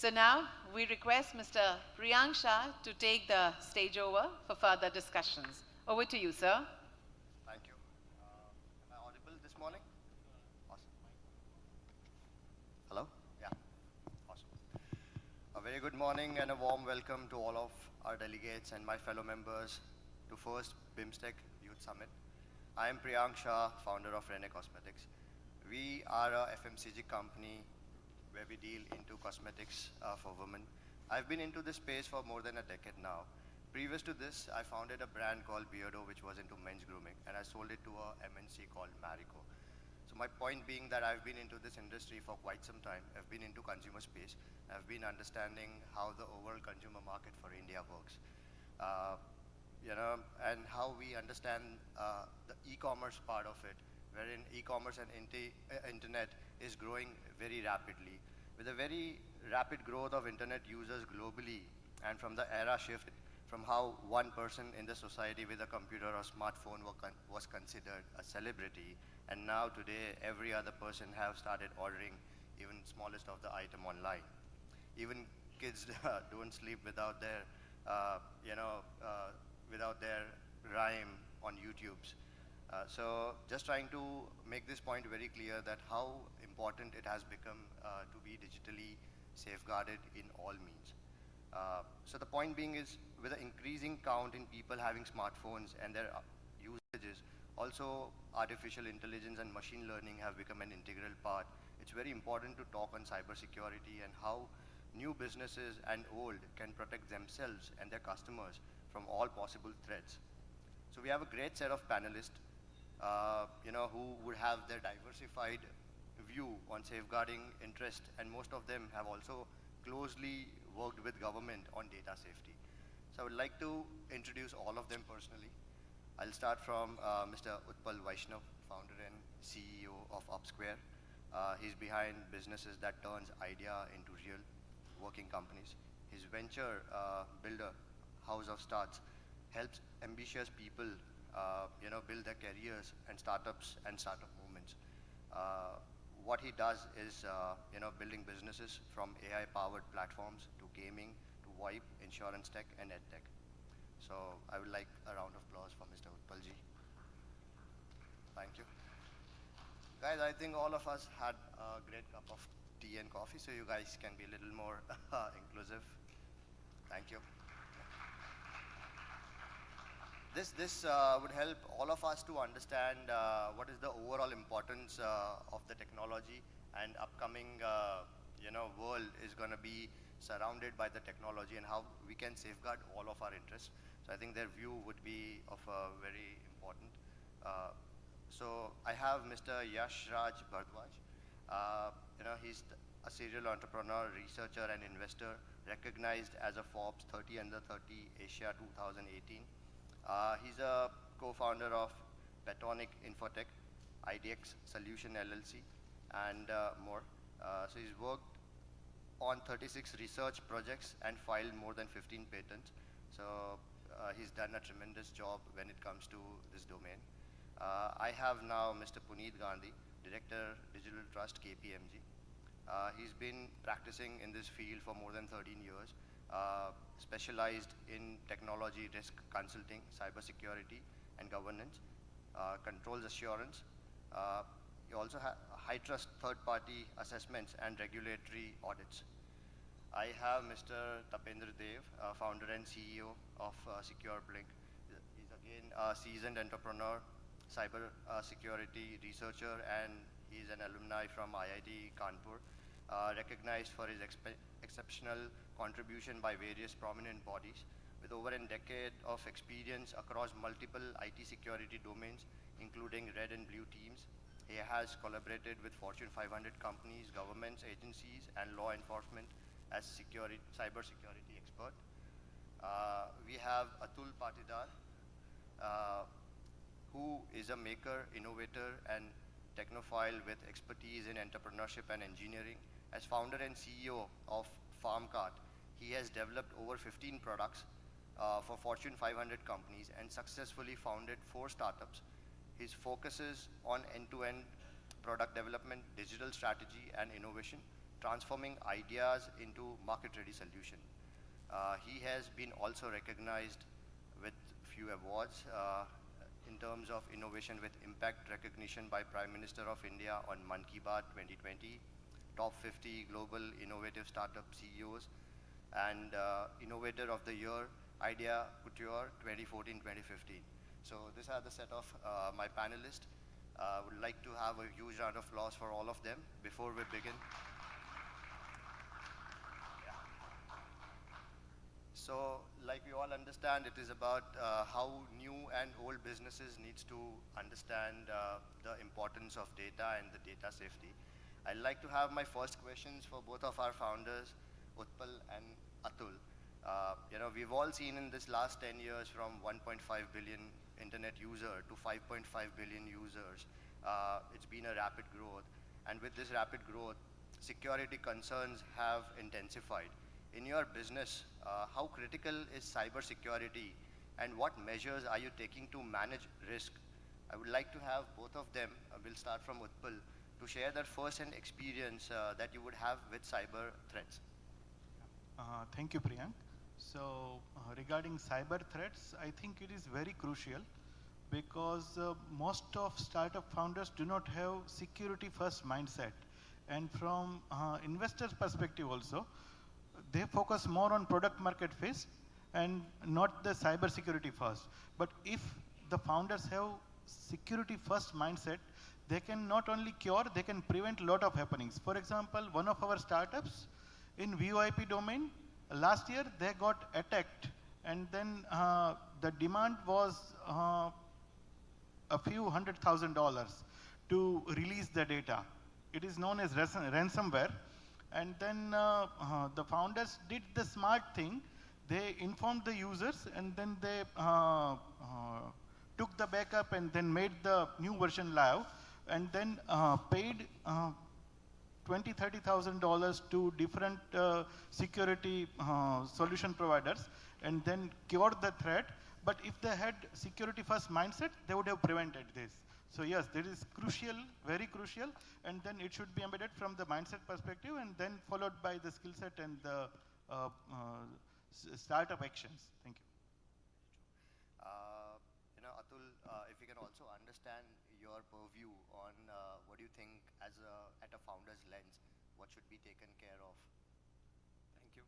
So now we request Mr. Priyank Shah to take the stage over for further discussions. Over to you, sir. Thank you. Am I audible this morning? Awesome. Hello? Yeah. Awesome. A very good morning and a warm welcome to all of our delegates and my fellow members to first BIMSTEC Youth Summit. I am Priyank Shah, founder of Rene Cosmetics. We are a FMCG company where we deal into cosmetics for women. I've been into this space for more than a decade now. Previous to this, I founded a brand called Beardo, which was into men's grooming, and I sold it to a MNC called Marico. So my point being that I've been into this industry for quite some time. I've been into consumer space. I've been understanding how the overall consumer market for India works. And how we understand the e-commerce part of it, wherein e-commerce and internet is growing very rapidly. With a very rapid growth of internet users globally, and from the era shift from how one person in the society with a computer or smartphone was considered a celebrity, and now today every other person have started ordering even smallest of the item online. Even kids don't sleep without their, without their rhyme on YouTube's. So just trying to make this point very clear that how important it has become to be digitally safeguarded in all means. So the point being is, with the increasing count in people having smartphones and their usages, also artificial intelligence and machine learning have become an integral part. It's very important to talk on cybersecurity and how new businesses and old can protect themselves and their customers from all possible threats. So we have a great set of panelists who would have their diversified view on safeguarding interest, and most of them have also closely worked with government on data safety. So I would like to introduce all of them personally. I'll start from Mr. Utpal Vaishnav, founder and CEO of Upsquare. He's behind businesses that turns idea into real working companies. His venture builder, House of Starts, helps ambitious people build their careers and startups and startup movements. What he does is building businesses from AI-powered platforms to gaming to VoIP, insurance tech, and edtech. So I would like a round of applause for Mr. Utpalji. Thank you. Guys, I think all of us had a great cup of tea and coffee, so you guys can be a little more inclusive. Thank you. This would help all of us to understand what is the overall importance of the technology, and upcoming world is going to be surrounded by the technology, and how we can safeguard all of our interests. So I think their view would be of very important. So I have Mr. Yash Raj Bhardwaj. He's a serial entrepreneur, researcher, and investor, recognized as a Forbes 30 Under 30 Asia 2018. He's a co-founder of Petonic Infotech, IDX Solution LLC, and more. So he's worked on 36 research projects and filed more than 15 patents. So he's done a tremendous job when it comes to this domain. I have now Mr. Puneet Gandhi, Director, Digital Trust, KPMG. He's been practicing in this field for more than 13 years. Specialized in technology risk consulting, cybersecurity and governance, controls assurance. You also have high trust third-party assessments and regulatory audits. I have Mr. Tapendra Dev, founder and CEO of Secure-Blink. He's again a seasoned entrepreneur, cyber security researcher, and he's an alumni from IIT Kanpur, recognized for his exceptional contribution by various prominent bodies. With over a decade of experience across multiple IT security domains, including red and blue teams, he has collaborated with Fortune 500 companies, governments, agencies, and law enforcement as cybersecurity expert. We have Atul Patidar, who is a maker, innovator, and technophile with expertise in entrepreneurship and engineering. As founder and CEO of FarmCart, he has developed over 15 products for Fortune 500 companies and successfully founded 4 startups. His focus is on end-to-end product development, digital strategy, and innovation, transforming ideas into market-ready solution. He has been also recognized with few awards in terms of innovation with impact recognition by Prime Minister of India on Man Ki Baat 2020, top 50 global innovative startup CEOs, and Innovator of the Year, Idea Couture 2014-2015. So these are the set of my panelists. Would like to have a huge round of applause for all of them before we begin. So, like we all understand, it is about how new and old businesses needs to understand the importance of data and the data safety. I'd like to have my first questions for both of our founders, Utpal and Atul. We've all seen in this last 10 years from 1.5 billion internet user to 5.5 billion users. It's been a rapid growth. And with this rapid growth, security concerns have intensified. In your business, how critical is cybersecurity and what measures are you taking to manage risk? I would like to have both of them, we'll start from Utpal, to share their first-hand experience that you would have with cyber threats. Thank you, Priyank. So regarding cyber threats, I think it is very crucial because most of startup founders do not have security first mindset. And from investors' perspective also, they focus more on product market fit and not the cyber security first. But if the founders have security first mindset, they can not only cure, they can prevent a lot of happenings. For example, one of our startups in VoIP domain, last year they got attacked, and then the demand was a few $100,000 to release the data. It is known as ransomware. And then the founders did the smart thing. They informed the users, and then they took the backup and then made the new version live, and then paid $20,000-$30,000 to different security solution providers, and then cured the threat. But if they had security first mindset, they would have prevented this. So yes, that is crucial, very crucial, and then it should be embedded from the mindset perspective, and then followed by the skill set and the startup actions. Thank you. Atul, if you can also understand your purview on what do you think as at a founder's lens, what should be taken care of? Thank you.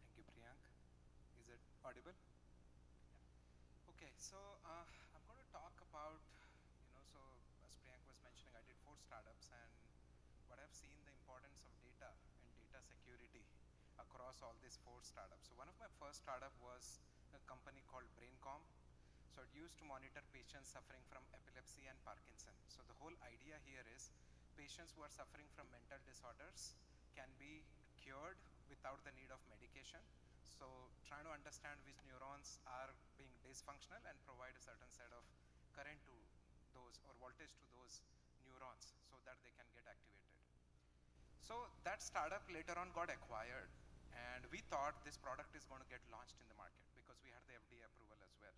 Thank you, Priyank. Is it audible? Okay, so I'm going to talk about, so as Priyank was mentioning, I did 4 startups, and what I've seen the importance of data and data security across all these 4 startups. So one of my first startup was a company called BrainCom. So it used to monitor patients suffering from epilepsy and Parkinson. So the whole idea here is patients who are suffering from mental disorders can be cured without the need of medication. So trying to understand which neurons are being dysfunctional and provide a certain set of current to those or voltage to those neurons so that they can get activated. So that startup later on got acquired, and we thought this product is going to get launched in the market because we had the FDA approval as well.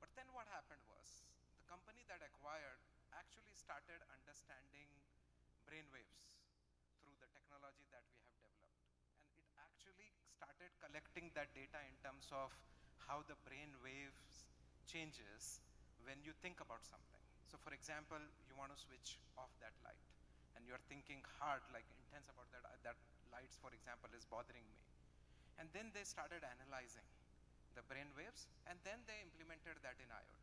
But then what happened was the company that acquired actually started understanding brainwaves through the technology that we have developed. And it actually started collecting that data in terms of how the brain waves changes when you think about something. So for example, you want to switch off that light and you're thinking hard, like intense about that lights, for example, is bothering me. And then they started analyzing the brain waves, and then they implemented that in IoT.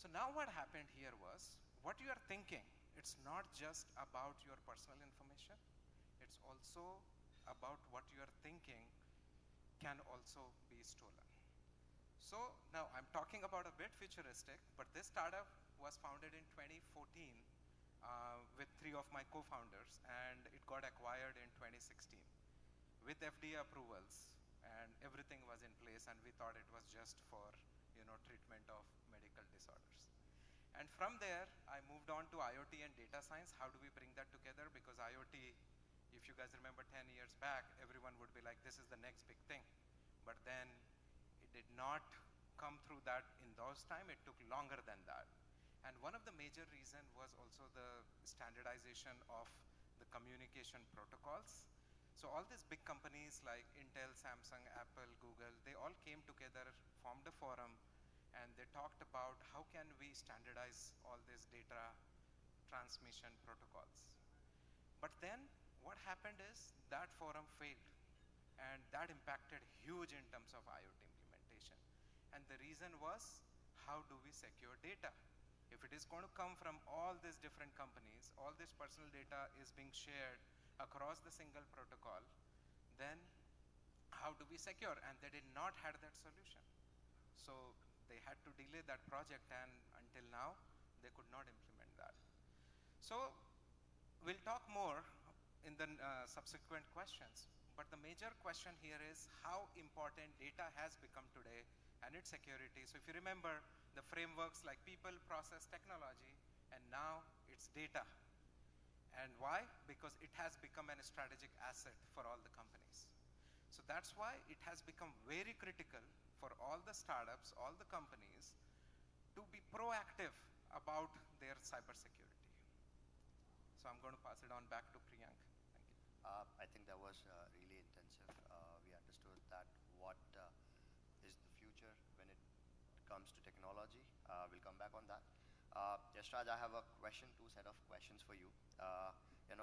So now what happened here was, what you are thinking, it's not just about your personal information, it's also about what you are thinking can also be stolen. So now I'm talking about a bit futuristic, but this startup was founded in 2014 with 3 of my co-founders, and it got acquired in 2016 with FDA approvals, and everything was in place, and we thought it was just for treatment of medical disorders. And from there, I moved on to IoT and data science. How do we bring that together? Because IoT, if you guys remember 10 years back, everyone would be like, this is the next big thing. But then it did not come through that in those time. It took longer than that. And one of the major reason was also the standardization of the communication protocols. So all these big companies like Intel, Samsung, Apple, Google, they all came together, formed a forum, and they talked about how can we standardize all these data transmission protocols. But then what happened is that forum failed, and that impacted huge in terms of IoT implementation. And the reason was, how do we secure data? If it is going to come from all these different companies, all this personal data is being shared across the single protocol, then how do we secure? And they did not have that solution. So they had to delay that project, and until now, they could not implement that. So we'll talk more in the subsequent questions, but the major question here is how important data has become today and its security. So if you remember the frameworks like people, process, technology, and now it's data. And why? Because it has become a strategic asset for all the companies. So that's why it has become very critical for all the startups, all the companies, to be proactive about their cybersecurity. So I'm going to pass it on back to Priyank. Thank you. I think that was really intensive. We understood that what is the future when it comes to technology. We'll come back on that. Yashraj, I have a question, two set of questions for you.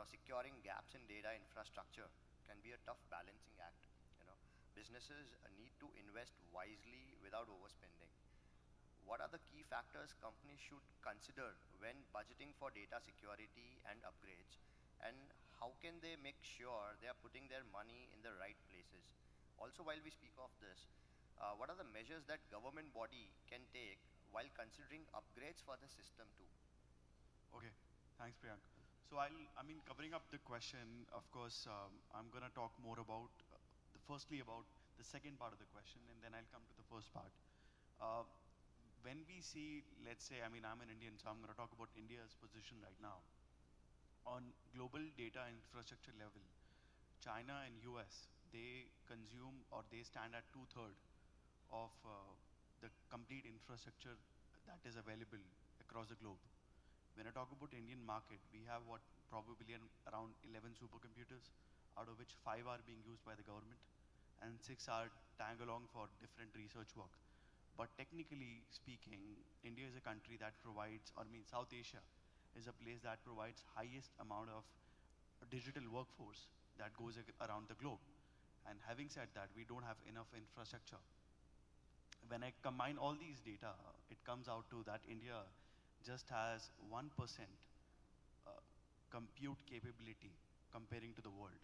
Securing gaps in data infrastructure can be a tough balancing act. Businesses need to invest wisely without overspending. What are the key factors companies should consider when budgeting for data security and upgrades? And how can they make sure they are putting their money in the right places? Also, while we speak of this, what are the measures that government body can take while considering upgrades for the system too? Okay, thanks Priyank. So covering up the question, of course, I'm going to talk more about, firstly about the second part of the question, and then I'll come to the first part. When we see, let's say, I'm an Indian, so I'm going to talk about India's position right now. On global data infrastructure level, China and US, they consume or they stand at 2/3 of the complete infrastructure that is available across the globe. When I talk about Indian market, we have probably around 11 supercomputers, out of which 5 are being used by the government and 6 are tag along for different research work. But technically speaking, India is a country that provides, South Asia is a place that provides highest amount of digital workforce that goes around the globe. And having said that, we don't have enough infrastructure. When I combine all these data, it comes out to that India just has 1% compute capability comparing to the world,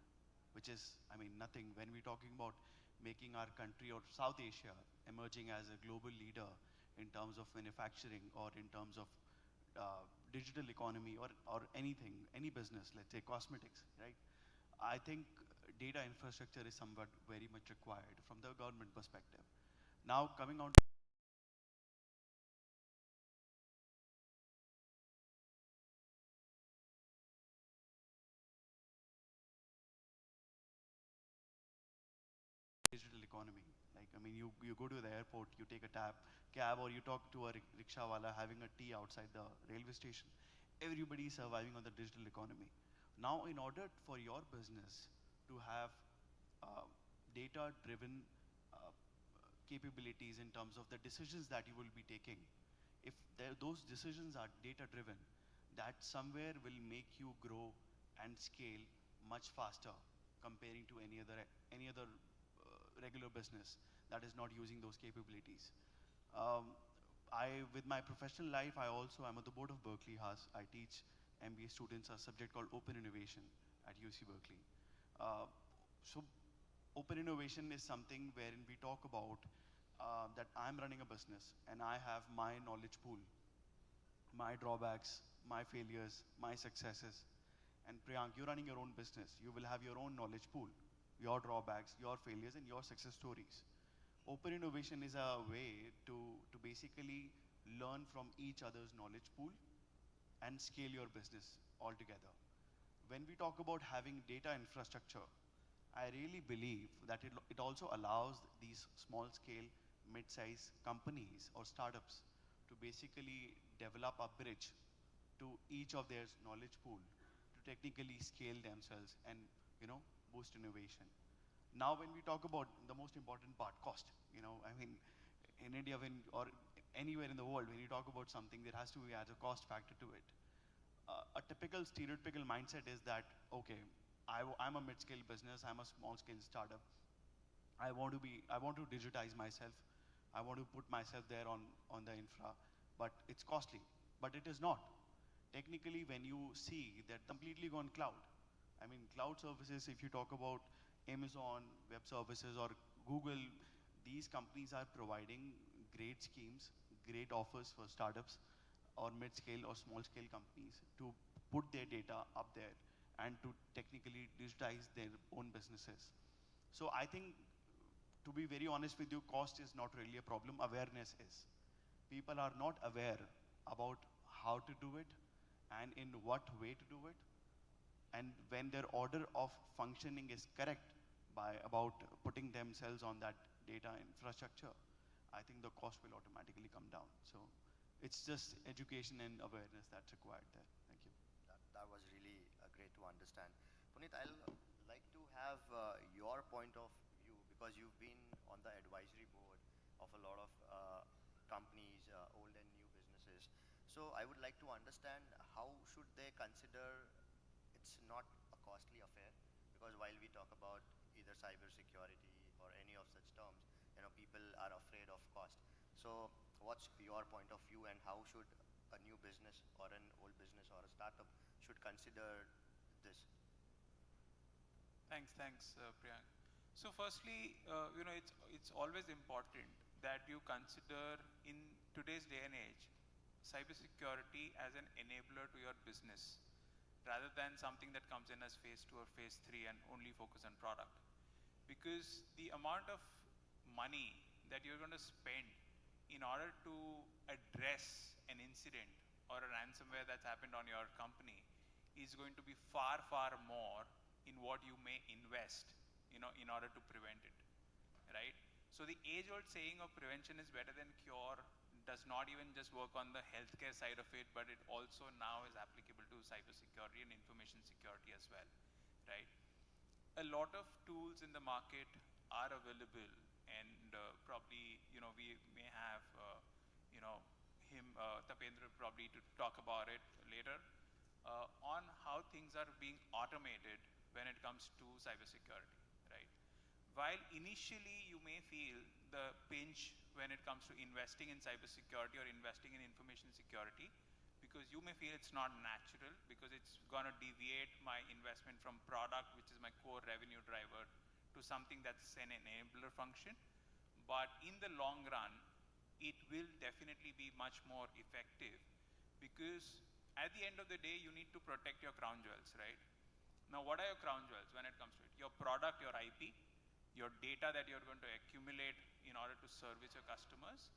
which is, nothing. When we're talking about making our country or South Asia emerging as a global leader in terms of manufacturing or in terms of digital economy or anything, any business, let's say cosmetics, right? I think data infrastructure is somewhat very much required from the government perspective. Now coming on to digital economy. You go to the airport, you take a cab, or you talk to a rickshaw wala having a tea outside the railway station. Everybody is surviving on the digital economy. Now, in order for your business to have data-driven capabilities in terms of the decisions that you will be taking, if those decisions are data-driven, that somewhere will make you grow and scale much faster comparing to any other regular business that is not using those capabilities. With my professional life, I'm at the board of Berkeley Haas. I teach MBA students a subject called Open Innovation at UC Berkeley. So open innovation is something wherein we talk about that I'm running a business and I have my knowledge pool, my drawbacks, my failures, my successes. And Priyank, you're running your own business. You will have your own knowledge pool, your drawbacks, your failures, and your success stories. Open innovation is a way to basically learn from each other's knowledge pool and scale your business altogether. When we talk about having data infrastructure, I really believe that it also allows these small scale, mid-size companies or startups to basically develop a bridge to each of their knowledge pool to technically scale themselves and, you know, boost innovation. Now, when we talk about the most important part, cost, you know, I mean, in India, or anywhere in the world, when you talk about something, there has to be as a cost factor to it. A typical stereotypical mindset is that, okay, I'm a mid-scale business, I'm a small-scale startup. I want to digitize myself. I want to put myself there on the infra, but it's costly. But it is not. Technically, when you see that completely gone cloud, I mean, cloud services, if you talk about Amazon Web Services or Google, these companies are providing great schemes, great offers for startups or mid-scale or small-scale companies to put their data up there and to technically digitize their own businesses. So I think, to be very honest with you, cost is not really a problem, awareness is. People are not aware about how to do it and in what way to do it. And when their order of functioning is correct by about putting themselves on that data infrastructure, I think the cost will automatically come down. So it's just education and awareness that's required there. Thank you. That was really great to understand. Puneet, I'll like to have your point of view, because you've been on the advisory board of a lot of companies, old and new businesses. So I would like to understand, how should they consider it's not a costly affair? Because while we talk about either cybersecurity or any of such terms, you know, people are afraid of cost. So what's your point of view, and how should a new business or an old business or a startup should consider this? Thanks, Priyank. So firstly, you know, it's always important that you consider, in today's day and age, cybersecurity as an enabler to your business, rather than something that comes in as phase 2 or phase 3 and only focus on product. Because the amount of money that you're going to spend in order to address an incident or a ransomware that's happened on your company is going to be far, far more in what you may invest, you know, in order to prevent it, right? So the age-old saying of prevention is better than cure does not even just work on the healthcare side of it, but it also now is applicable to cybersecurity and information security as well, right? A lot of tools in the market are available, and probably, you know, we may have, you know, Tapendra probably to talk about it later, on how things are being automated when it comes to cybersecurity, right? While initially you may feel the pinch when it comes to investing in cybersecurity or investing in information security, because you may feel it's not natural, because it's going to deviate my investment from product, which is my core revenue driver, to something that's an enabler function. But in the long run, it will definitely be much more effective, because at the end of the day, you need to protect your crown jewels, right? Now, what are your crown jewels when it comes to it? Your product, your IP, your data that you're going to accumulate in order to service your customers,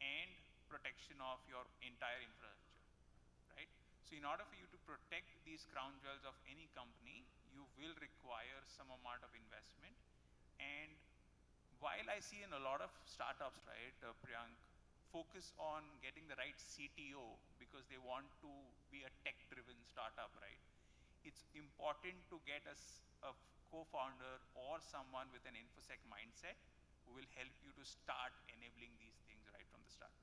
and protection of your entire infrastructure, right? So in order for you to protect these crown jewels of any company, you will require some amount of investment. And while I see in a lot of startups, right, Priyank, focus on getting the right CTO because they want to be a tech-driven startup, right? It's important to get a co-founder or someone with an InfoSec mindset who will help you to start enabling these things right from the start.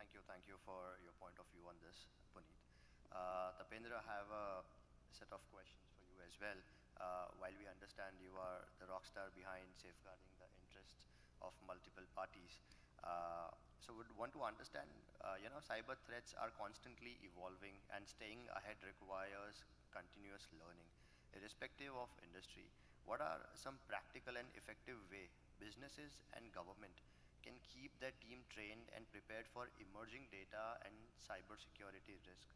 Thank you for your point of view on this, Puneet. Tapendra, I have a set of questions for you as well. While we understand you are the rock star behind safeguarding the interests of multiple parties, so would want to understand, you know, cyber threats are constantly evolving, and staying ahead requires continuous learning. Irrespective of industry, what are some practical and effective way businesses and government can keep their team trained and prepared for emerging data and cybersecurity risk?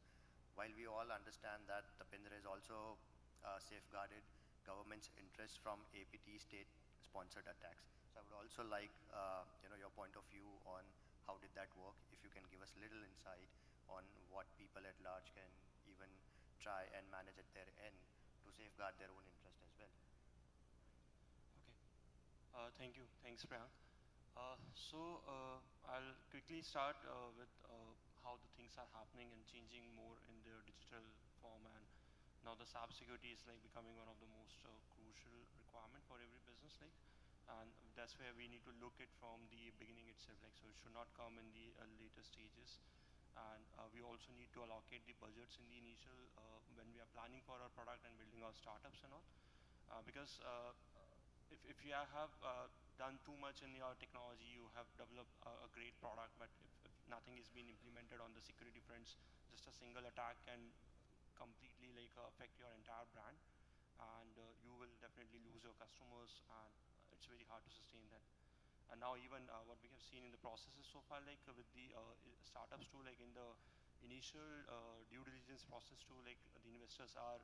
While we all understand that Tapendra is also safeguarded government's interest from APT state-sponsored attacks. So I would also like, you know, your point of view on how did that work. If you can give us little insight on what people at large can even try and manage at their end to safeguard their own interest as well. Okay. Thank you. Thanks, Priyank. So I'll quickly start with how the things are happening and changing more in their digital form. And now the cybersecurity is like becoming one of the most crucial requirement for every business, like, and that's where we need to look at from the beginning itself, like, so it should not come in the later stages. And we also need to allocate the budgets in the initial when we are planning for our product and building our startups and all, because if you have done too much in your technology, you have developed a great product, but if nothing is being implemented on the security fronts, just a single attack can completely like affect your entire brand, and you will definitely lose your customers, and it's very hard to sustain that. And now even what we have seen in the processes so far, like with the startups too, like in the initial due diligence process too, like the investors are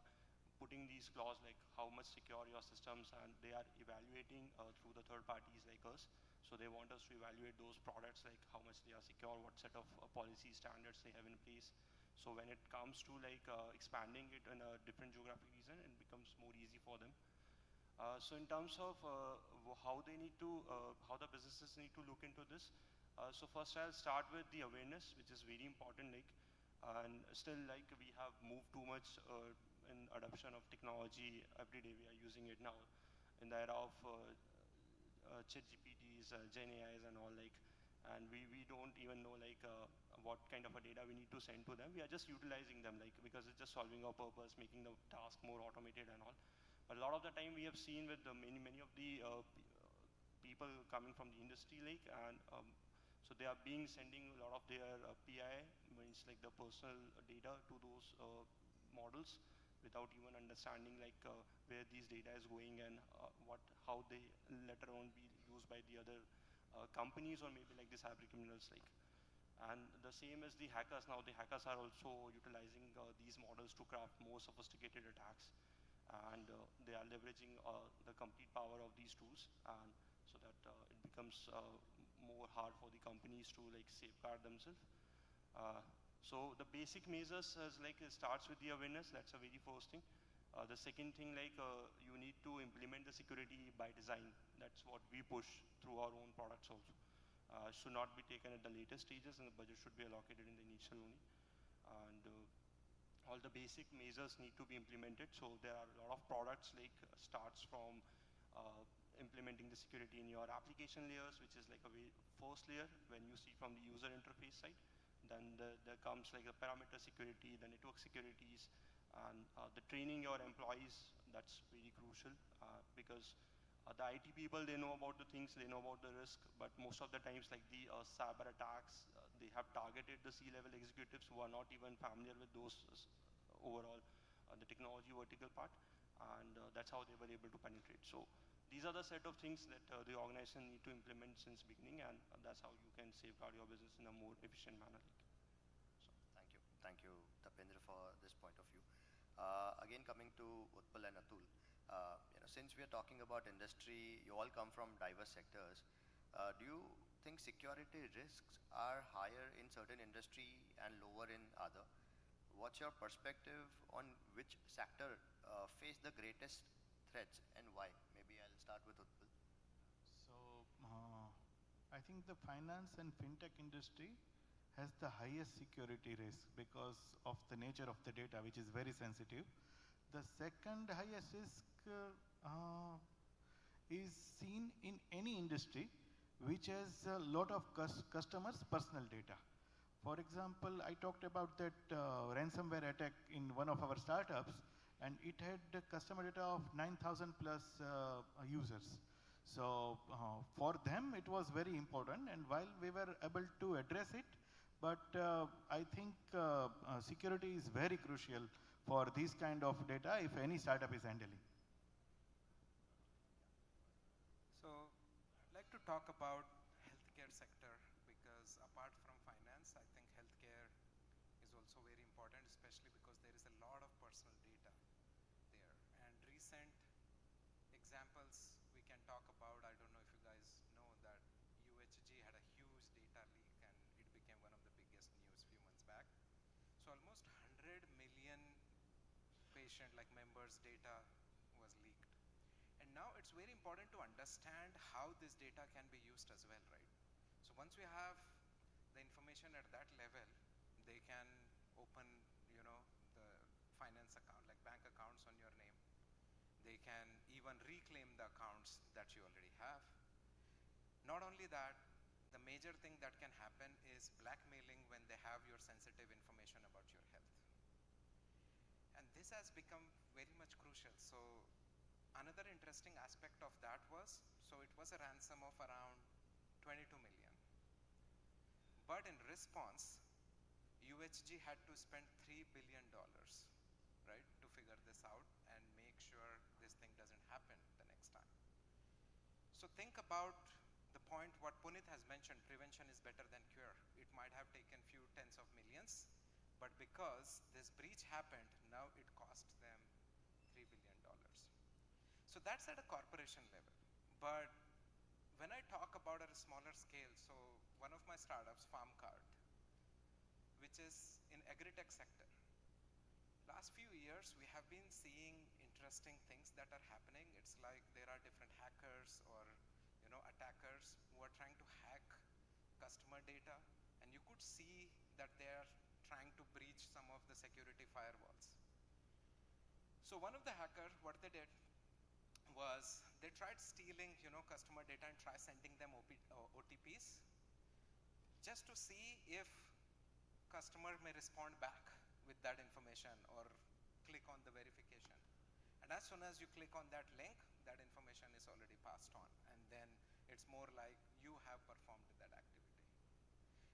putting these clauses like how much secure your systems, and they are evaluating through the third parties like us. So they want us to evaluate those products, like how much they are secure, what set of policy standards they have in place. So when it comes to like expanding it in a different geographic region, it becomes more easy for them. So in terms of how they need to, how the businesses need to look into this. So first I'll start with the awareness, which is very important. Like, and still like we have moved too much in adoption of technology. Every day we are using it now in the era of chat GPTs, Gen AIs and all, like, and we don't even know like what kind of a data we need to send to them. We are just utilizing them, like, because it's just solving our purpose, making the task more automated and all. But a lot of the time we have seen with the many of the people coming from the industry, like, and so they are being sending a lot of their PI, means like the personal data, to those models without even understanding like where these data is going, and how they later on be used by the other companies, or maybe like the cyber criminals, like. And the same as the hackers. Now the hackers are also utilizing these models to craft more sophisticated attacks, and they are leveraging the complete power of these tools, and so that it becomes more hard for the companies to like safeguard themselves. So the basic measures is like it starts with the awareness. That's a very first thing. The second thing, like you need to implement the security by design. That's what we push through our own products also. Should not be taken at the later stages, and the budget should be allocated in the initial only. And all the basic measures need to be implemented. So there are a lot of products, like starts from implementing the security in your application layers, which is like a first layer when you see from the user interface side. Then there comes like the parameter security, the network securities, and the training your employees. That's very crucial because the IT people, they know about the things, they know about the risk, but most of the times like the cyber attacks, they have targeted the C-level executives who are not even familiar with those overall the technology vertical part, and that's how they were able to penetrate. So these are the set of things that the organization need to implement since beginning, and that's how you can safeguard your business in a more efficient manner. So. Thank you, Tapendra, for this point of view. Again, coming to Utpal and Atul, since we are talking about industry, you all come from diverse sectors. Do you think security risks are higher in certain industry and lower in other? What's your perspective on which sector face the greatest threats and why? Maybe I'll start with Utpal. So I think the finance and fintech industry has the highest security risk because of the nature of the data, which is very sensitive. The second highest risk is seen in any industry which has a lot of customers' personal data. For example, I talked about that ransomware attack in one of our startups, and it had customer data of 9,000 plus users. So for them, it was very important, and while we were able to address it, but I think security is very crucial for this kind of data if any startup is handling. So I'd like to talk about healthcare sector, because apart from finance, I think healthcare is also very important, especially because there is a lot of personal data there. And recent examples we can talk about, I don't know if you guys know that UHG had a huge data leak, and it became one of the biggest news few months back. So almost 100 million patient like members' data was leaked. And now it's very important to understand how this data can be used as well, right? So once we have the information at that level, they can open, the finance account, like bank accounts on your name. They can even reclaim the accounts that you already have. Not only that, the major thing that can happen is blackmailing when they have your sensitive information about your health. And this has become very much crucial. So another interesting aspect of that was, so it was a ransom of around 22 million. But in response, UHG had to spend $3 billion, right, to figure this out and make sure this thing doesn't happen the next time. So think about the point what Punit has mentioned, prevention is better than cure. It might have taken few tens of millions, but because this breach happened, now it cost them $3 billion. So that's at a corporation level. But when I talk about at a smaller scale, so one of my startups, FarmCard, which is in agri-tech sector, last few years we have been seeing interesting things that are happening. It's like there are different hackers or attackers who are trying to hack customer data, and you could see that they are trying to breach some of the security firewalls. So one of the hackers, what they did was they tried stealing customer data and try sending them OTPs just to see if customer may respond back with that information or click on the verification. And as soon as you click on that link, that information is already passed on. And then it's more like you have performed that activity.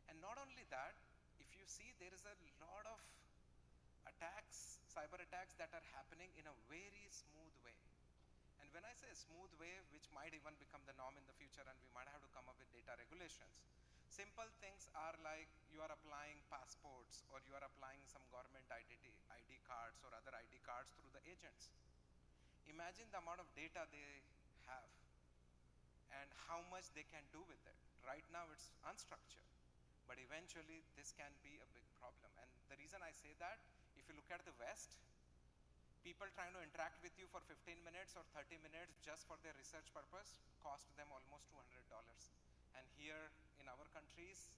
And not only that, if you see there is a lot of attacks, cyber attacks that are happening in a very smooth way. And when I say smooth way, which might even become the norm in the future and we might have to come up with data regulations, simple things are like you are applying passports or you are applying some government ID cards or other ID cards through the agents. Imagine the amount of data they have and how much they can do with it. Right now it's unstructured, but eventually this can be a big problem. And the reason I say that, if you look at the West, people trying to interact with you for 15 minutes or 30 minutes just for their research purpose cost them almost $200. And here in our countries,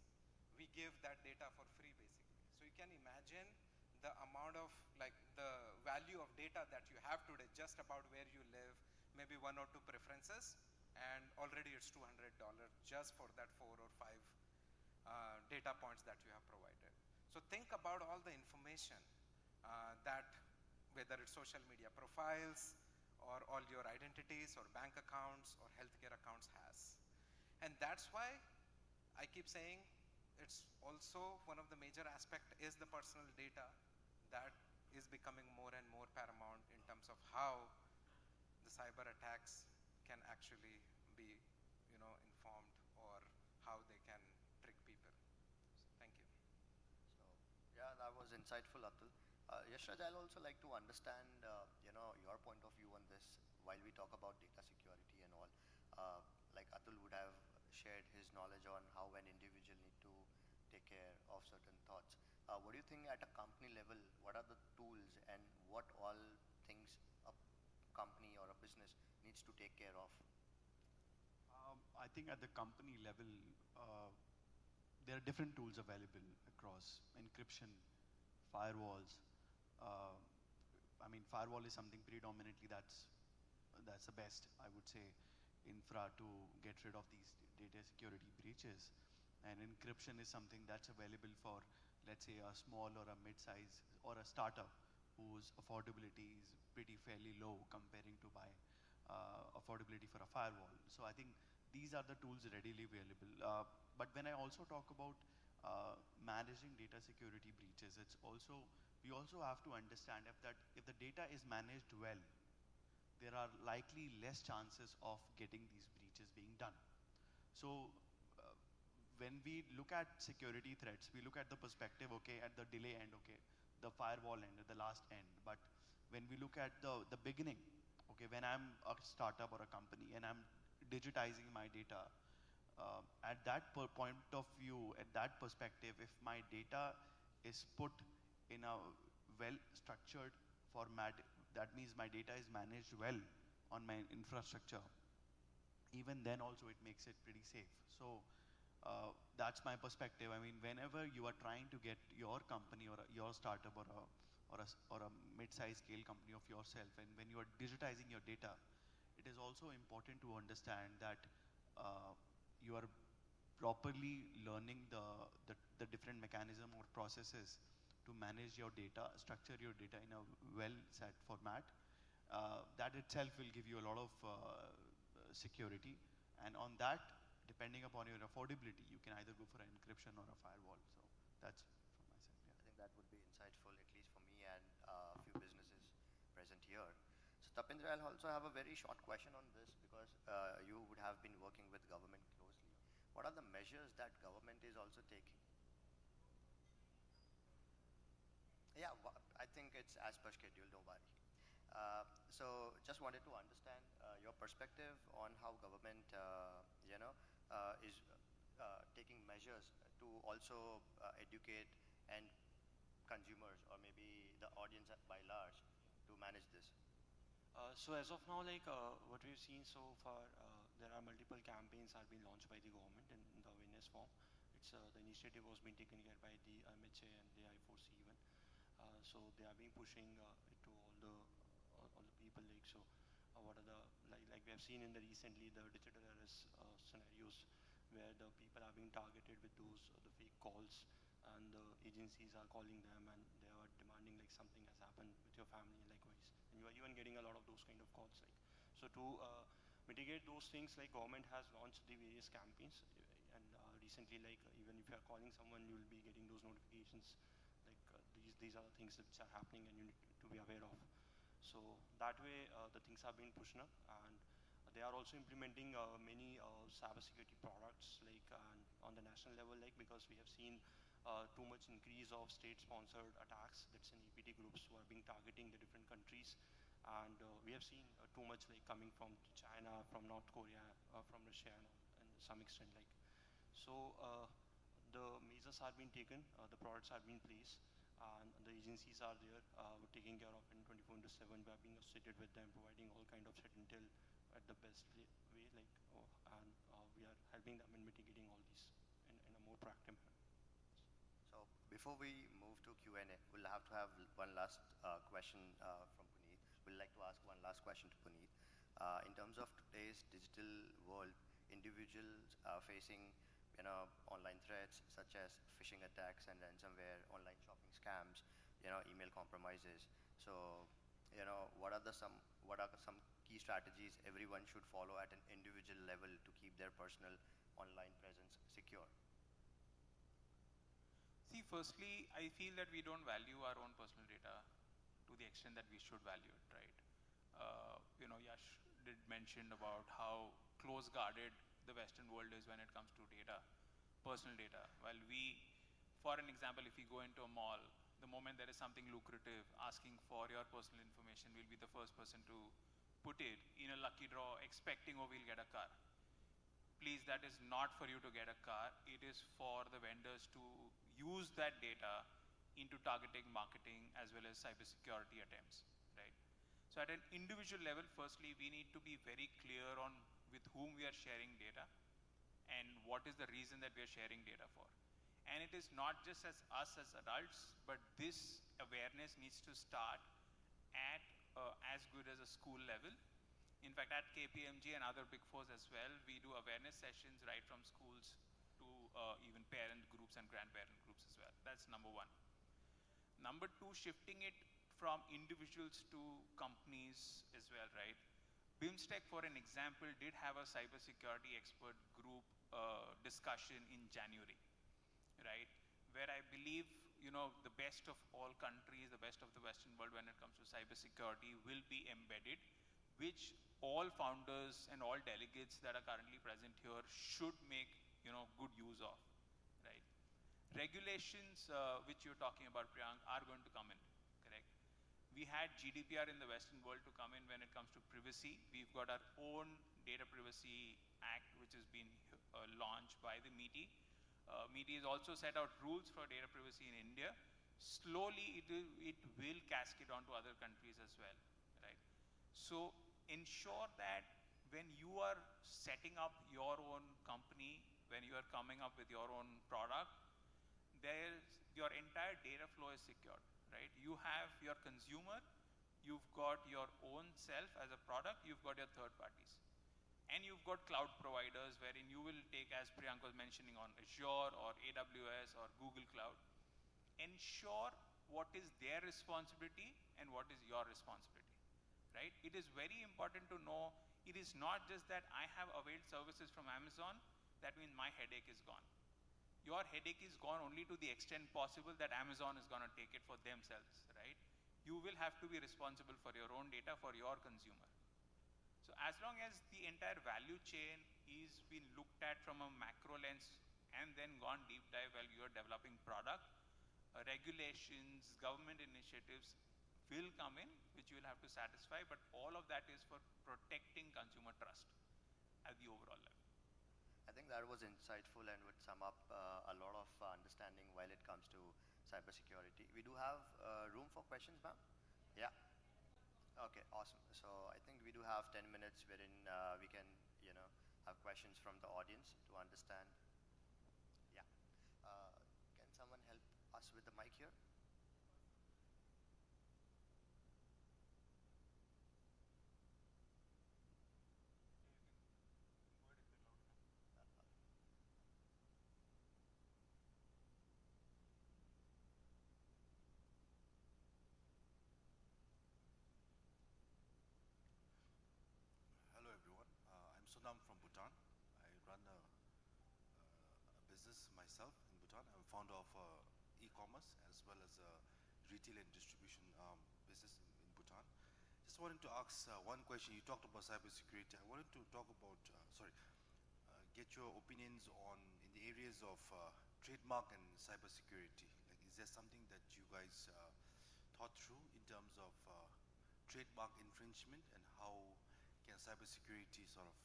we give that data for free basically. So you can imagine the amount of the value of data that you have today just about where you live, maybe 1 or 2 preferences, and already it's $200 just for that 4 or 5 data points that you have provided. So think about all the information that whether it's social media profiles or all your identities or bank accounts or healthcare accounts has. And that's why I keep saying it's also one of the major aspect is the personal data that is becoming more and more paramount in terms of how the cyber attacks can actually be informed or how they can trick people. So, thank you. So, yeah, that was insightful, Atul. Yashraj, I'll also like to understand, your point of view on this while we talk about data security and all. Like Atul would have shared his knowledge on how an individual need to take care of certain thoughts. What do you think at a company level, what are the tools and what all things a company or a business needs to take care of? I think at the company level, there are different tools available across encryption, firewalls. I mean, firewall is something predominantly that's the best, I would say, infra to get rid of these data security breaches. And encryption is something that's available for, let's say, a small or a mid-size or a startup whose affordability is pretty fairly low comparing to buy affordability for a firewall. So I think these are the tools readily available. But when I also talk about managing data security breaches, we also have to understand if the data is managed well, there are likely less chances of getting these breaches being done. So when we look at security threats, we look at the perspective, okay, at the delay end, okay, the firewall end, at the last end. But when we look at the beginning, okay, when I'm a startup or a company and I'm digitizing my data, at that point of view, at that perspective, if my data is put in a well-structured format, that means my data is managed well on my infrastructure, even then also it makes it pretty safe. So That's my perspective. I mean, whenever you are trying to get your company or your startup or a mid-sized scale company of yourself, and when you are digitizing your data, it is also important to understand that you are properly learning the different mechanism or processes to manage your data, structure your data in a well set format. That itself will give you a lot of security. And on that, depending upon your affordability, you can either go for an encryption or a firewall. So that's from my side. Yeah. I think that would be insightful, at least for me and a few businesses present here. So Tapindra, I'll also have a very short question on this because you would have been working with government closely. What are the measures that government is also taking? Yeah, I think it's as per schedule, don't worry. So just wanted to understand your perspective on how government, is taking measures to also educate and consumers or maybe the audience by large to manage this. So as of now, like what we've seen so far, there are multiple campaigns that have been launched by the government in the awareness form. It's the initiative was being taken here by the MHA and the I4C even. So they are being pushing it to all the people, like, so what are the like we have seen in the recently the digital arrest scenarios where the people are being targeted with those the fake calls, and the agencies are calling them and they are demanding like something has happened with your family likewise, and you are even getting a lot of those kind of calls, like, so to mitigate those things, like government has launched the various campaigns, and recently, like even if you are calling someone, you will be getting those notifications like these are the things which are happening and you need to be aware of. So that way the things have been pushed up, and they are also implementing many cybersecurity products, like on the national level, like because we have seen too much increase of state-sponsored attacks, that's in EPT groups who are being targeting the different countries, and we have seen too much like coming from China, from North Korea, from Russia, and some extent, like, so the measures are being taken, the products are being placed, and the agencies are there, we're taking care of in 24/7. We are being associated with them, providing all kind of threat intel at the best way, like, and we are helping them in mitigating all these in a more proactive manner. So before we move to Q&A, we'll have to have one last question from Puneet. We'd like to ask one last question to Puneet. In terms of today's digital world, individuals facing online threats such as phishing attacks and ransomware, online shopping scams, email compromises. So, what are some key strategies everyone should follow at an individual level to keep their personal online presence secure? See, firstly, I feel that we don't value our own personal data to the extent that we should value it, right? Yash did mention about how close guarded the Western world is when it comes to data, personal data. While for an example, if you go into a mall, the moment there is something lucrative asking for your personal information, we'll be the first person to put it in a lucky draw, expecting, oh, we'll get a car. Please, that is not for you to get a car. It is for the vendors to use that data into targeting, marketing, as well as cybersecurity attempts, right? So at an individual level, firstly, we need to be very clear on with whom we are sharing data and what is the reason that we are sharing data for. And it is not just as us as adults, but this awareness needs to start at as good as a school level. In fact, at KPMG and other big fours as well, we do awareness sessions right from schools to even parent groups and grandparent groups as well. That's number one. Number two, shifting it from individuals to companies as well, right? BIMSTEC, for an example, did have a cybersecurity expert group discussion in January, right? Where I believe, the best of all countries, the best of the Western world when it comes to cybersecurity will be embedded, which all founders and all delegates that are currently present here should make, good use of, right? Regulations, which you're talking about, Priyank, are going to come in, correct? We had GDPR in the Western world to come in when it comes to privacy. We've got our own Data Privacy Act, which has been launched by the MeitY. MeitY has also set out rules for data privacy in India. Slowly, it will cascade on to other countries as well, right? So ensure that when you are setting up your own company, when you are coming up with your own product, your entire data flow is secured, right? You have your consumer, you've got your own self as a product, you've got your third parties. And you've got cloud providers wherein you will take, as Priyank was mentioning, on Azure or AWS or Google Cloud. Ensure what is their responsibility and what is your responsibility, right? It is very important to know it is not just that I have availed services from Amazon, that means my headache is gone. Your headache is gone only to the extent possible that Amazon is going to take it for themselves, right? You will have to be responsible for your own data, for your consumer. So as long as the entire value chain is being looked at from a macro lens and then gone deep dive while you are developing product, regulations, government initiatives will come in, which you will have to satisfy, but all of that is for protecting consumer trust at the overall level. I think that was insightful and would sum up a lot of understanding while it comes to cybersecurity. We do have room for questions, ma'am? Yeah. Okay, awesome. So I think we do have 10 minutes wherein we can, have questions from the audience to understand. Yeah. Can someone help us with the mic here? Hello everyone, I'm Sunam from Bhutan. I run a business myself in Bhutan. I'm founder of e-commerce as well as a retail and distribution business in Bhutan. Just wanted to ask one question. You talked about cybersecurity. I wanted to talk about, get your opinions on in the areas of trademark and cybersecurity. Like, is there something that you guys thought through in terms of trademark infringement and how can cybersecurity sort of,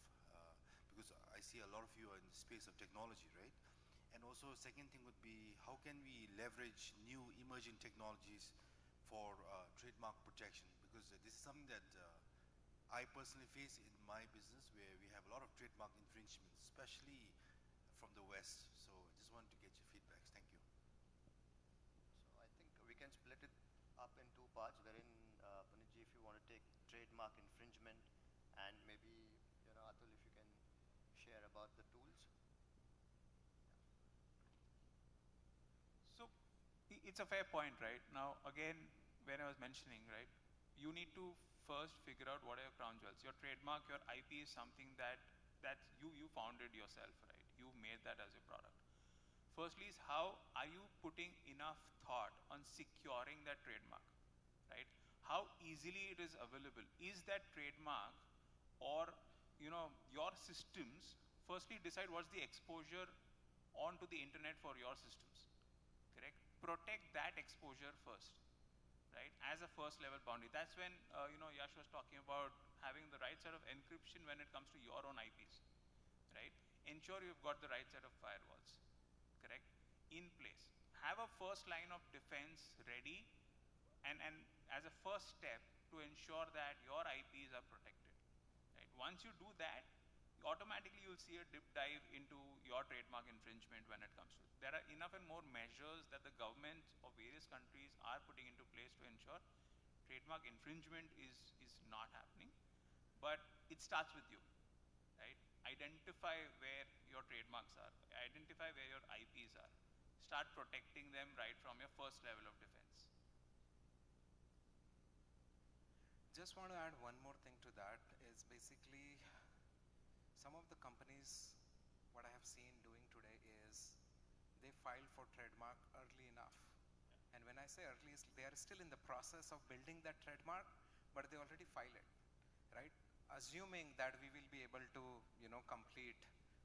because I see a lot of you are in the space of technology, right? And also second thing would be, how can we leverage new emerging technologies for trademark protection? Because this is something that I personally face in my business where we have a lot of trademark infringements, especially from the West. So I just wanted to get your feedbacks. Thank you. So I think we can split it up in two parts, wherein Punitji, if you want to take trademark infringement, and maybe Atul, if you can share about the tools. So it's a fair point, right? Now again, when I was mentioning, right, you need to first figure out what are your crown jewels. Your trademark, your IP is something that you founded yourself, right? You made that as your product. Firstly is, how are you putting enough thought on securing that trademark, right? How easily it is available. Is that trademark or your systems, firstly decide what's the exposure onto the internet for your systems, correct? Protect that exposure first, right? As a first level boundary. That's when Yash was talking about having the right set of encryption when it comes to your own IPs, right? Ensure you've got the right set of firewalls, correct, in place. Have a first line of defense ready, and as a first step to ensure that your IPs are protected, right? Once you do that, automatically you'll see a deep dive into your trademark infringement when it comes to it. There are enough and more measures that the government of various countries are putting into place to ensure trademark infringement is not happening. But it starts with you, right? Identify where your trademarks are, identify where your IPs are, start protecting them right from your first level of defense. Just want to add one more thing to that, is basically some of the companies, what I have seen doing today is they file for trademark early enough. And when I say early, they are still in the process of building that trademark, but they already file it, right? Assuming that we will be able to, complete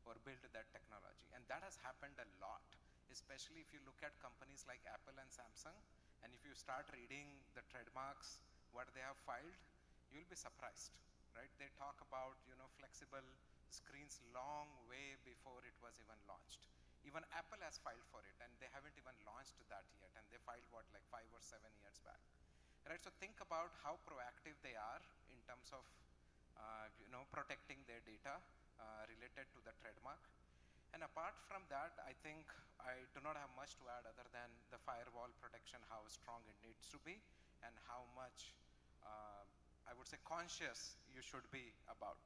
or build that technology. And that has happened a lot, especially if you look at companies like Apple and Samsung, and if you start reading the trademarks, what they have filed, you'll be surprised, right? They talk about, flexible screens long way before it was even launched. Even Apple has filed for it, and they haven't even launched that yet, and they filed what, like 5 or 7 years back, right? So think about how proactive they are in terms of protecting their data related to the trademark. And apart from that, I think I do not have much to add other than the firewall protection, how strong it needs to be, and how much, I would say, conscious you should be about.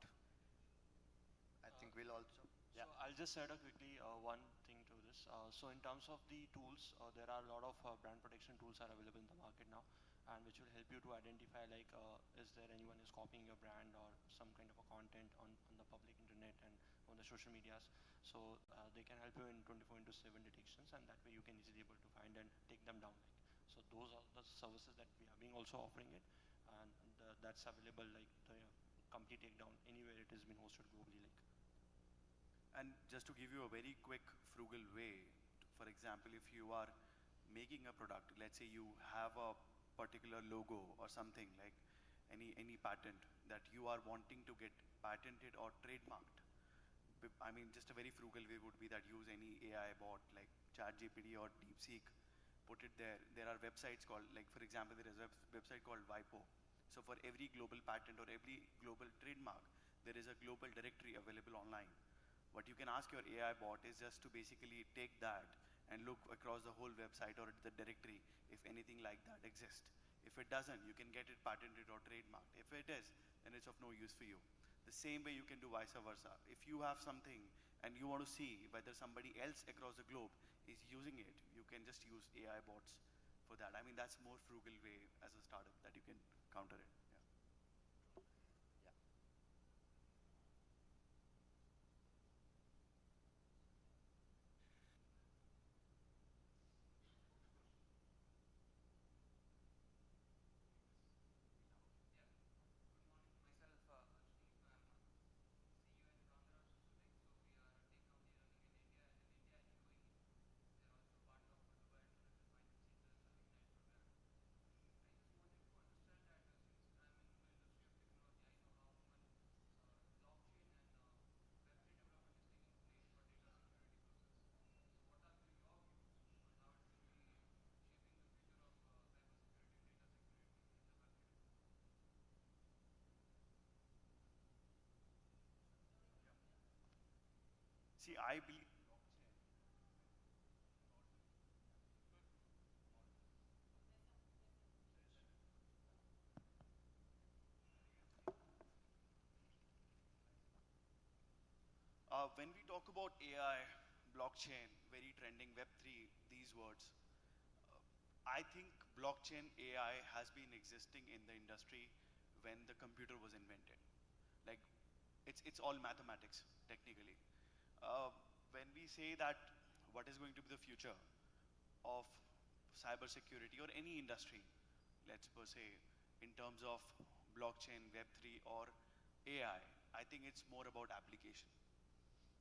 I think we'll also. So I'll just add quickly one thing to this. So in terms of the tools, there are a lot of brand protection tools are available in the market now, and which will help you to identify like is there anyone is copying your brand or some kind of a content on the public internet and on the social medias. So they can help you in 24 into 7 detections, and that way you can easily able to find and take them down. Like, so those are the services that we are being also offering it, and that's available like the complete takedown anywhere it has been hosted globally. Like. And just to give you a very quick, frugal way, for example, if you are making a product, let's say you have a particular logo or something like any patent that you are wanting to get patented or trademarked. I mean, just a very frugal way would be that use any AI bot like ChatGPT or DeepSeek, put it there. There are websites called, like for example, there is a website called WIPO. So for every global patent or every global trademark, there is a global directory available online. What you can ask your AI bot is just to basically take that and look across the whole website or the directory if anything like that exists. If it doesn't, you can get it patented or trademarked. If it is, then it's of no use for you. The same way you can do vice versa. If you have something and you want to see whether somebody else across the globe is using it, you can just use AI bots for that. I mean, that's a more frugal way as a startup that you can counter it. See, I believe when we talk about AI, blockchain, very trending, Web3, these words, I think blockchain AI has been existing in the industry when the computer was invented. Like, it's all mathematics, technically. When we say that what is going to be the future of cybersecurity or any industry, let's per se, in terms of blockchain, Web3 or AI, I think it's more about application.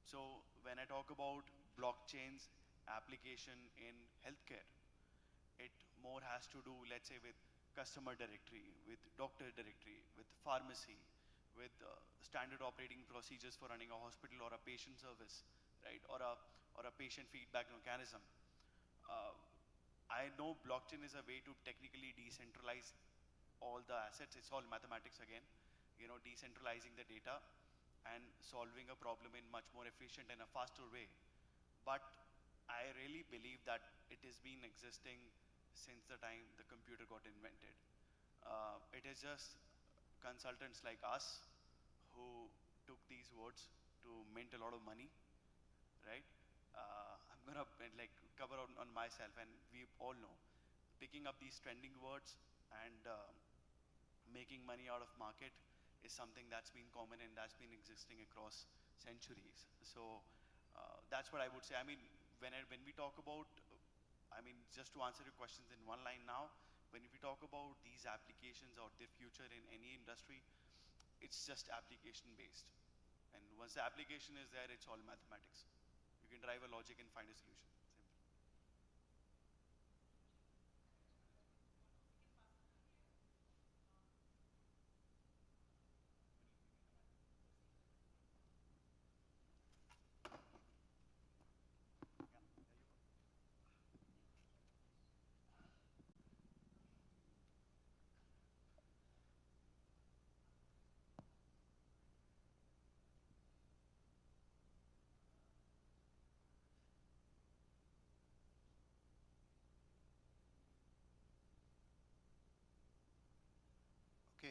So when I talk about blockchain's application in healthcare, it more has to do, let's say, with customer directory, with doctor directory, with pharmacy, with standard operating procedures for running a hospital or a patient service, right? Or a patient feedback mechanism. I know blockchain is a way to technically decentralize all the assets. It's all mathematics again, you know, decentralizing the data and solving a problem in much more efficient and a faster way. But I really believe that it has been existing since the time the computer got invented. It is just consultants like us who took these words to mint a lot of money, right? I'm gonna like cover on myself, and we all know, picking up these trending words and making money out of market is something that's been common and that's been existing across centuries. So that's what I would say. I mean, when we talk about, I mean, just to answer your questions in one line now, when we talk about these applications or their future in any industry, it's just application based. And once the application is there, it's all mathematics. You can drive a logic and find a solution. Simple.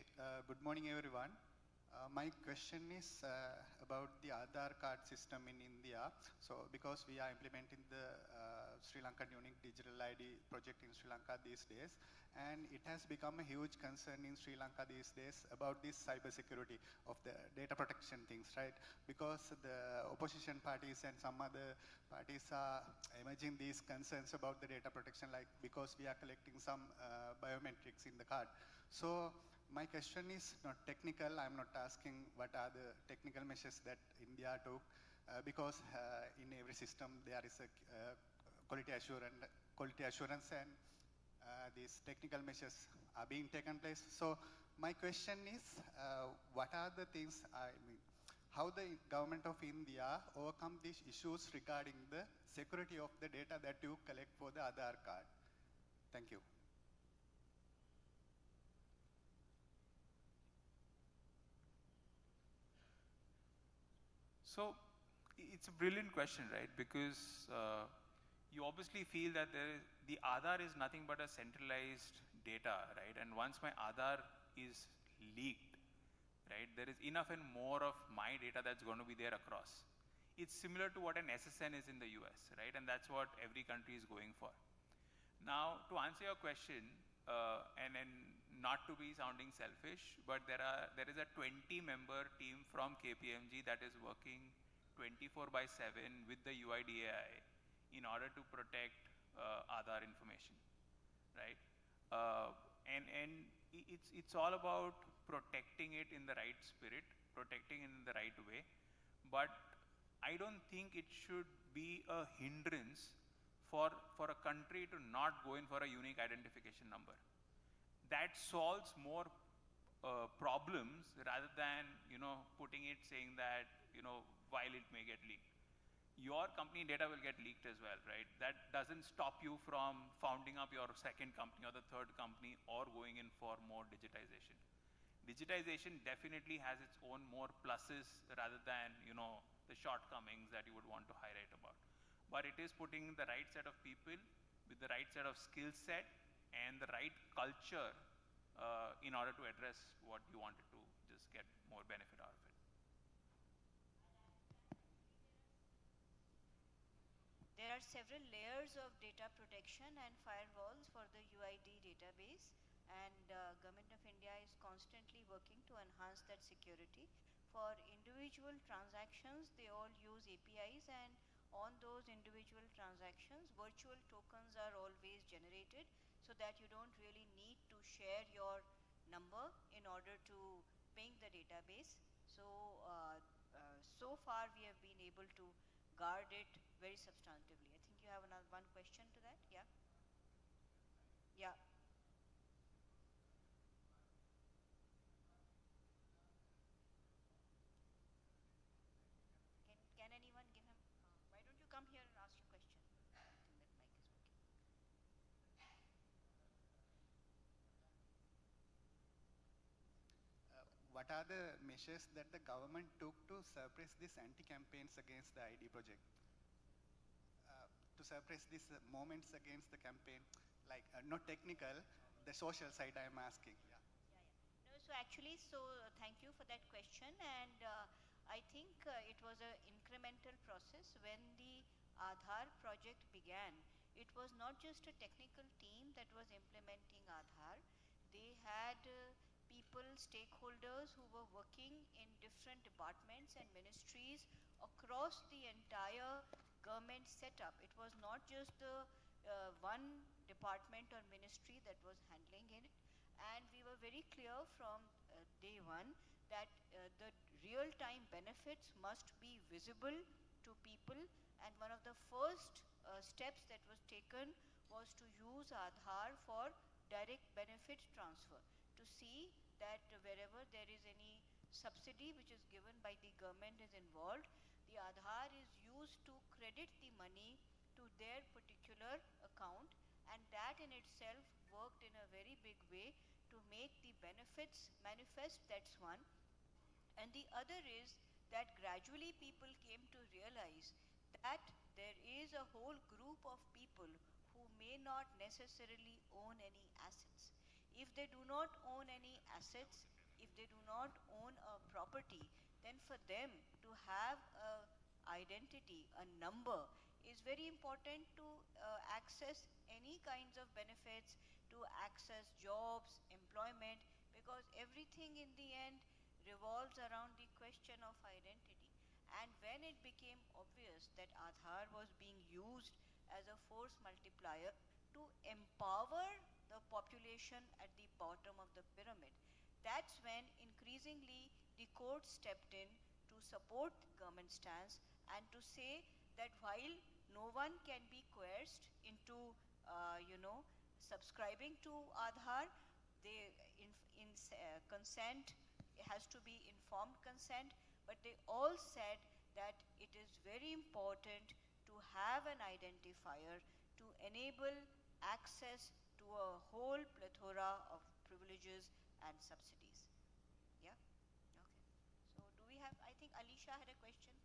Okay, good morning everyone. My question is about the Aadhaar card system in India. So, because we are implementing the Sri Lankan Unique Digital ID project in Sri Lanka these days, and it has become a huge concern in Sri Lanka these days about this cybersecurity of the data protection things, right? Because the opposition parties and some other parties are emerging these concerns about the data protection, like because we are collecting some biometrics in the card. So, my question is not technical. I'm not asking what are the technical measures that India took, because in every system there is a quality assurance, and these technical measures are being taken place. So my question is, what are the things, how the government of India overcome these issues regarding the security of the data that you collect for the Aadhaar card? Thank you. So it's a brilliant question, right? Because you obviously feel that the Aadhaar is nothing but a centralized data, right? And once my Aadhaar is leaked, right, there is enough and more of my data that's going to be there across. It's similar to what an SSN is in the US, right? And that's what every country is going for. Now, to answer your question, and not to be sounding selfish, but there is a 20-member team from KPMG that is working 24/7 with the UIDAI in order to protect Aadhaar information, right? And it's all about protecting it in the right spirit, protecting it in the right way. But I don't think it should be a hindrance for a country to not go in for a unique identification number. That solves more problems rather than, putting it saying that, while it may get leaked. Your company data will get leaked as well, right? That doesn't stop you from founding up your second company or the third company or going in for more digitization. Digitization definitely has its own more pluses rather than, the shortcomings that you would want to highlight about. But it is putting the right set of people with the right set of skill set and the right culture in order to address what you wanted to just get more benefit out of it. There are several layers of data protection and firewalls for the UID database, and Government of India is constantly working to enhance that security. For individual transactions, they all use APIs, and on those individual transactions, virtual tokens are always generated so that you don't really need to share your number in order to ping the database. So, so far we have been able to guard it very substantively. I think you have another one question to that? Yeah? Yeah. Can anyone give him, why don't you come here and ask your question? I think that mic is working. What are the measures that the government took to suppress these anti-campaigns against the ID project? To suppress these moments against the campaign, like not technical, the social side I am asking. Yeah. No, so actually, thank you for that question, and I think it was an incremental process. When the Aadhaar project began, it was not just a technical team that was implementing Aadhaar. They had people, stakeholders who were working in different departments and ministries across the entire government setup. It was not just the one department or ministry that was handling it. And we were very clear from day one that the real-time benefits must be visible to people. And one of the first steps that was taken was to use Aadhaar for direct benefit transfer, to see that wherever there is any subsidy which is given by the government is involved, the Aadhaar is used to credit the money to their particular account, and that in itself worked in a very big way to make the benefits manifest. That's one. And the other is that gradually people came to realize that there is a whole group of people who may not necessarily own any assets. If they do not own any assets, if they do not own a property, then for them to have a identity, a number, is very important to access any kinds of benefits, to access jobs, employment, because everything in the end revolves around the question of identity. And when it became obvious that Aadhaar was being used as a force multiplier to empower the population at the bottom of the pyramid, that's when increasingly the court stepped in to support government stance and to say that while no one can be coerced into, subscribing to Aadhaar, consent has to be informed consent, but they all said that it is very important to have an identifier to enable access to a whole plethora of privileges and subsidies. Yeah? Okay. So do we have, I think Alisha had a question.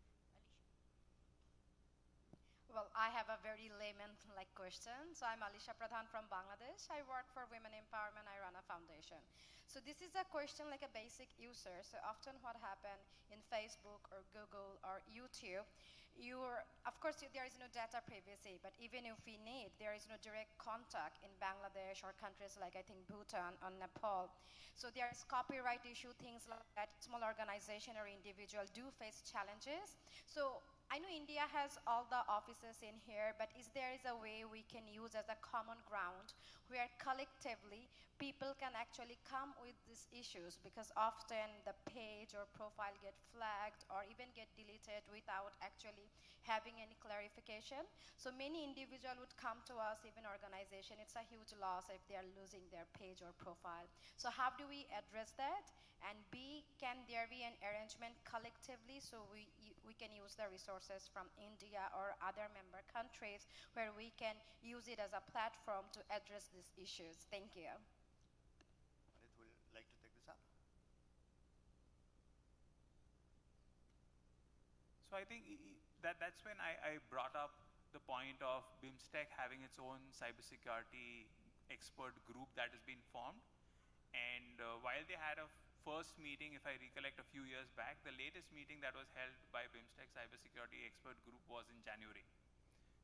Well, I have a very layman-like question. So I'm Alisha Pradhan from Bangladesh. I work for Women Empowerment. I run a foundation. So this is a question like a basic user. So often what happens in Facebook or Google or YouTube, of course, there is no data privacy, but even if we need, there is no direct contact in Bangladesh or countries like I think Bhutan or Nepal. So there is copyright issue, things like that. Small organization or individual do face challenges. So I know India has all the offices in here, but there is a way we can use as a common ground where collectively people can actually come with these issues, because often the page or profile get flagged or even get deleted without actually having any clarification. So many individuals would come to us, even organization. It's a huge loss if they are losing their page or profile. So how do we address that? And B, can there be an arrangement collectively so we can use the resources from India or other member countries where we can use it as a platform to address these issues? Thank you. Anit, would you like to take this up? So I think that's when I brought up the point of BIMSTEC having its own cybersecurity expert group that has been formed. And while they had a first meeting, if I recollect, a few years back, the latest meeting that was held by BIMSTEC Cybersecurity Expert Group was in January,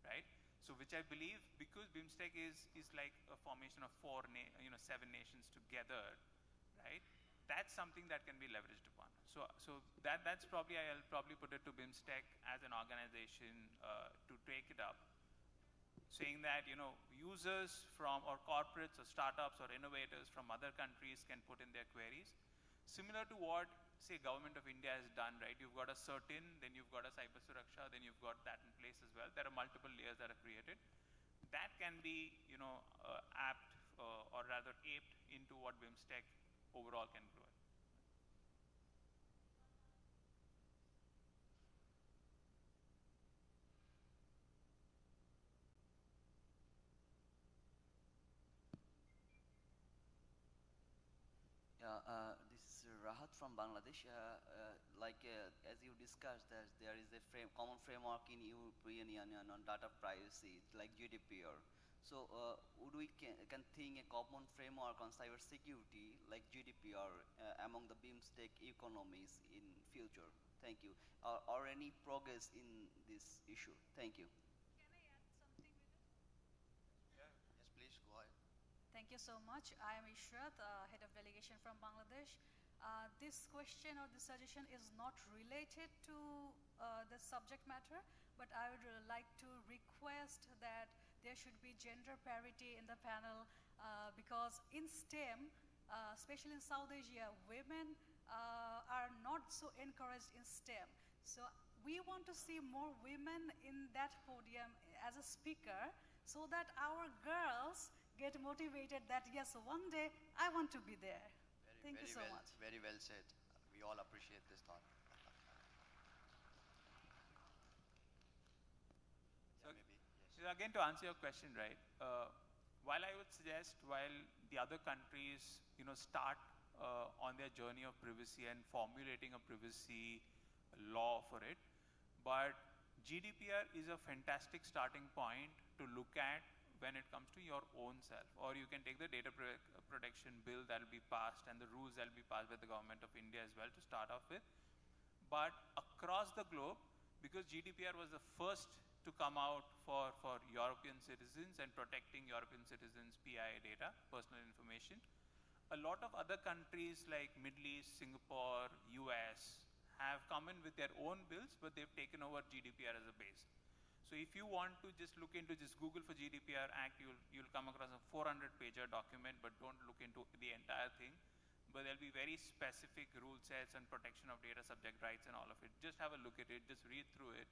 right? So which I believe, because BIMSTEC is like a formation of 7 nations together, right? That's something that can be leveraged upon. So that's probably, I'll probably put it to BIMSTEC as an organization to take it up, saying that, users from, or corporates or startups or innovators from other countries can put in their queries. Similar to what, say, Government of India has done, right? You've got a CERT-in, then you've got a cyber suraksha, then you've got that in place as well. There are multiple layers that are created. That can be, apt or rather aped into what BIMSTEC overall can grow. This is Rahat from Bangladesh. As you discussed, that there is a common framework in European Union on data privacy, like GDPR. So would we can think a common framework on cyber security like GDPR among the BIMSTEC economies in future? Thank you. Or any progress in this issue? Thank you. Can I add something with it? Yes, please go ahead. Thank you so much. I am Ishrat, head of delegation from Bangladesh. This question or this suggestion is not related to the subject matter, but I would like to request that there should be gender parity in the panel because in STEM, especially in South Asia, women are not so encouraged in STEM. So we want to see more women in that podium as a speaker so that our girls get motivated that yes, one day I want to be there. Thank you so much. Very well said. We all appreciate this thought. So again, to answer your question, right? While I would suggest, while the other countries, start on their journey of privacy and formulating a privacy law for it, but GDPR is a fantastic starting point to look at when it comes to your own self. Or you can take the data protection bill that will be passed and the rules that will be passed by the government of India as well to start off with. But across the globe, because GDPR was the first to come out for European citizens and protecting European citizens' PII data, personal information, a lot of other countries like Middle East, Singapore, US have come in with their own bills, but they've taken over GDPR as a base. So if you want to just look into, just Google for GDPR Act, you'll come across a 400-pager document, but don't look into the entire thing. But there'll be very specific rule sets and protection of data subject rights and all of it. Just have a look at it, just read through it.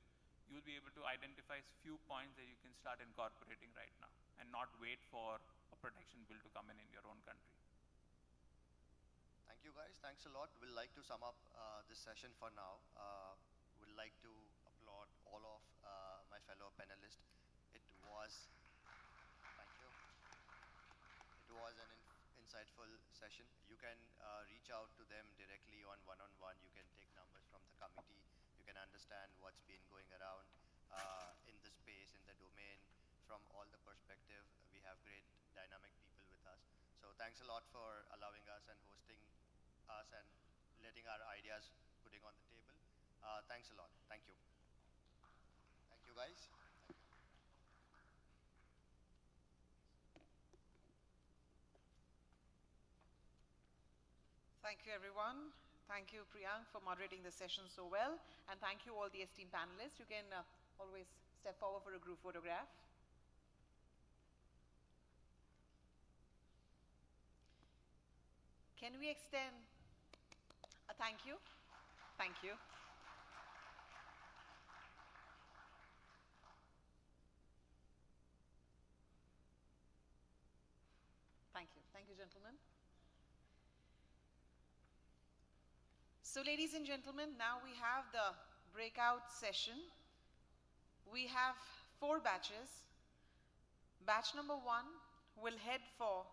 You'll be able to identify a few points that you can start incorporating right now and not wait for a protection bill to come in your own country. Thank you guys, thanks a lot. We'd like to sum up this session for now. Would like to applaud all of my fellow panelists. It was, thank you. It was an insightful session. You can reach out to them directly on one-on-one. You can take numbers from the committee. You can understand what's been going around in the space, in the domain, from all the perspective. We have great dynamic people with us. So thanks a lot for allowing us and hosting us and letting our ideas putting on the table. Thanks a lot. Thank you. Thank you, guys. Thank you. Thank you, everyone. Thank you, Priyank, for moderating the session so well. And thank you, all the esteemed panelists. You can always step forward for a group photograph. Can we extend a thank you? Thank you. Thank you. Thank you, gentlemen. So, ladies and gentlemen, now we have the breakout session. We have 4 batches. Batch number 1 will head for